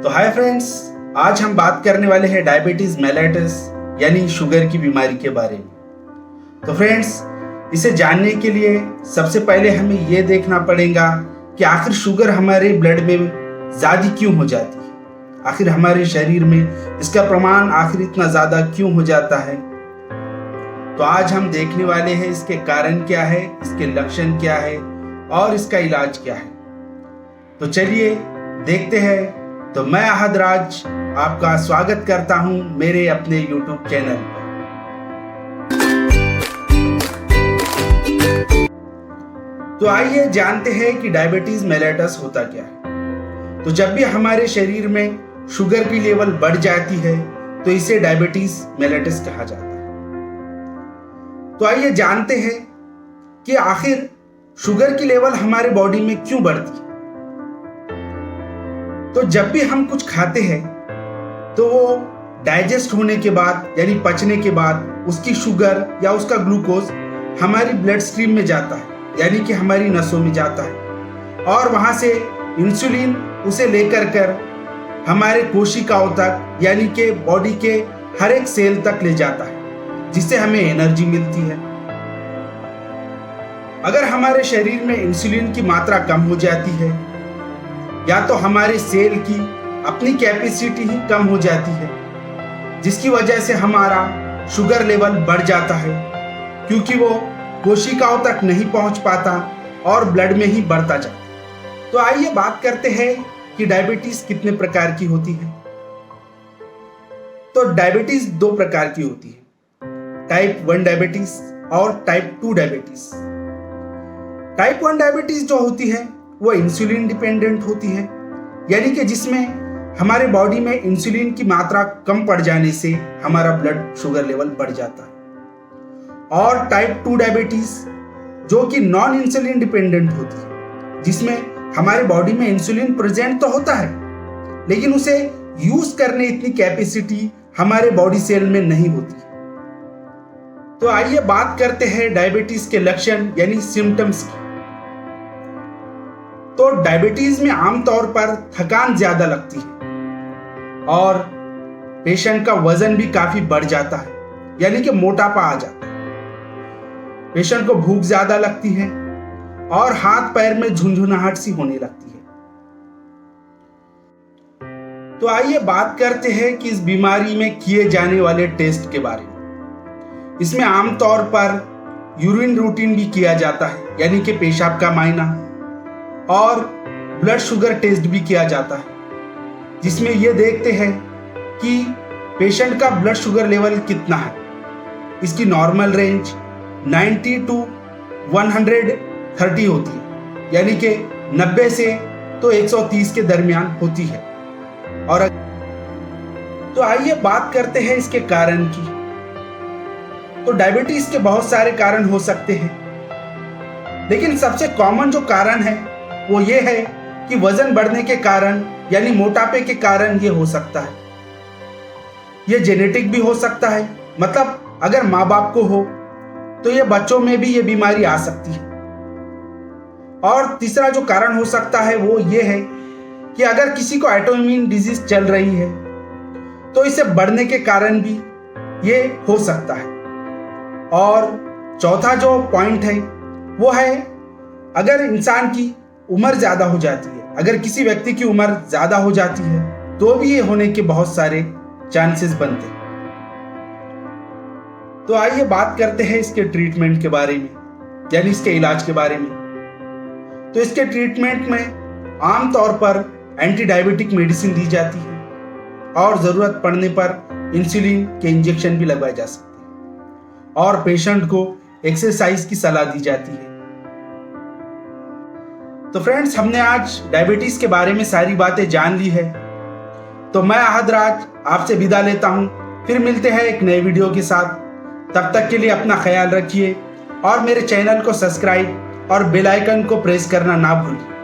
तो hi friends, आज हम बात करने वाले हैं डायबिटीज मेलिटस यानी शुगर की बीमारी के बारे में। तो फ्रेंड्स, इसे जानने के लिए सबसे पहले हमें यह देखना पड़ेगा कि आखिर शुगर हमारे ब्लड में ज़्यादा क्यों हो जाती है, आखिर हमारे शरीर में इसका प्रमाण आखिर इतना ज़्यादा क्यों हो जाता है। तो आज हम देखने वाले हैं इसके कारण क्या है, इसके लक्षण क्या है और इसका इलाज क्या है। तो चलिए देखते हैं। तो मैं अहद राज आपका स्वागत करता हूं मेरे अपने YouTube चैनल पर। तो आइए जानते हैं कि डायबिटीज मेलिटस होता क्या है। तो जब भी हमारे शरीर में शुगर की लेवल बढ़ जाती है तो इसे डायबिटीज मेलिटस कहा जाता है। तो आइए जानते हैं कि आखिर शुगर की लेवल हमारे बॉडी में क्यों बढ़ती है। तो जब भी हम कुछ खाते हैं तो वो डाइजेस्ट होने के बाद यानी पचने के बाद उसकी शुगर या उसका ग्लूकोज हमारी ब्लड स्ट्रीम में जाता है, यानी कि हमारी नसों में जाता है और वहां से इंसुलिन उसे लेकर कर हमारे कोशिकाओं तक यानी कि बॉडी के हर एक सेल तक ले जाता है, जिससे हमें एनर्जी मिलती है। अगर हमारे शरीर में इंसुलिन की मात्रा कम हो जाती है या तो हमारे सेल की अपनी कैपेसिटी ही कम हो जाती है, जिसकी वजह से हमारा शुगर लेवल बढ़ जाता है, क्योंकि वो कोशिकाओं तक नहीं पहुंच पाता और ब्लड में ही बढ़ता जाता। तो आइए बात करते हैं कि डायबिटीज कितने प्रकार की होती है। तो डायबिटीज दो प्रकार की होती है, टाइप 1 डायबिटीज और टाइप 2 डायबिटीज। टाइप 1 डायबिटीज जो होती है वो इंसुलिन डिपेंडेंट होती है, यानी कि जिसमें हमारे बॉडी में इंसुलिन की मात्रा कम पड़ जाने से हमारा ब्लड शुगर लेवल बढ़ जाता है। और टाइप 2 डायबिटीज जो कि नॉन इंसुलिन डिपेंडेंट होती है, जिसमें हमारे बॉडी में इंसुलिन प्रेजेंट तो होता है लेकिन उसे यूज करने इतनी कैपेसिटी हमारे बॉडी सेल में नहीं होती। तो आइए बात करते हैं डायबिटीज के लक्षण यानी सिम्टम्स की। तो डायबिटीज में आमतौर पर थकान ज्यादा लगती है और पेशेंट का वजन भी काफी बढ़ जाता है, यानी कि मोटापा आ जाता है। पेशेंट को भूख ज्यादा लगती है और हाथ पैर में झुंझुनाहट सी होने लगती है। तो आइए बात करते हैं कि इस बीमारी में किए जाने वाले टेस्ट के बारे में। इसमें आमतौर पर यूरिन रूटीन भी किया जाता है, यानी कि पेशाब का मायना, और ब्लड शुगर टेस्ट भी किया जाता है, जिसमें यह देखते हैं कि पेशेंट का ब्लड शुगर लेवल कितना है। इसकी नॉर्मल रेंज 90 to 130 होती है, यानी कि 90 से तो 130 के दरमियान होती है। और तो आइए बात करते हैं इसके कारण की। तो डायबिटीज के बहुत सारे कारण हो सकते हैं, लेकिन सबसे कॉमन जो कारण है वो ये है कि वजन बढ़ने के कारण यानी मोटापे के कारण ये हो सकता है। ये जेनेटिक भी हो सकता है, मतलब अगर माँ बाप को हो तो ये बच्चों में भी ये बीमारी आ सकती है। और तीसरा जो कारण हो सकता है वो ये है कि अगर किसी को ऑटोइम्यून डिजीज चल रही है तो इसे बढ़ने के कारण भी ये हो सकता है। और चौथा जो पॉइंट है वो है अगर इंसान की उम्र ज्यादा हो जाती है, अगर किसी व्यक्ति की उम्र ज्यादा हो जाती है तो भी ये होने के बहुत सारे चांसेस बनते हैं। तो आइए बात करते हैं इसके ट्रीटमेंट के बारे में, यानी इसके इलाज के बारे में। तो इसके ट्रीटमेंट में आमतौर पर एंटी डायबिटिक मेडिसिन दी जाती है और जरूरत पड़ने पर इंसुलिन के इंजेक्शन भी लगवाए जा सकते हैं और पेशेंट को एक्सरसाइज की सलाह दी जाती है। तो फ्रेंड्स, हमने आज डायबिटीज के बारे में सारी बातें जान ली है। तो मैं अहद राज आपसे विदा लेता हूं, फिर मिलते हैं एक नए वीडियो के साथ। तब तक के लिए अपना ख्याल रखिए और मेरे चैनल को सब्सक्राइब और बेल आइकन को प्रेस करना ना भूलिए।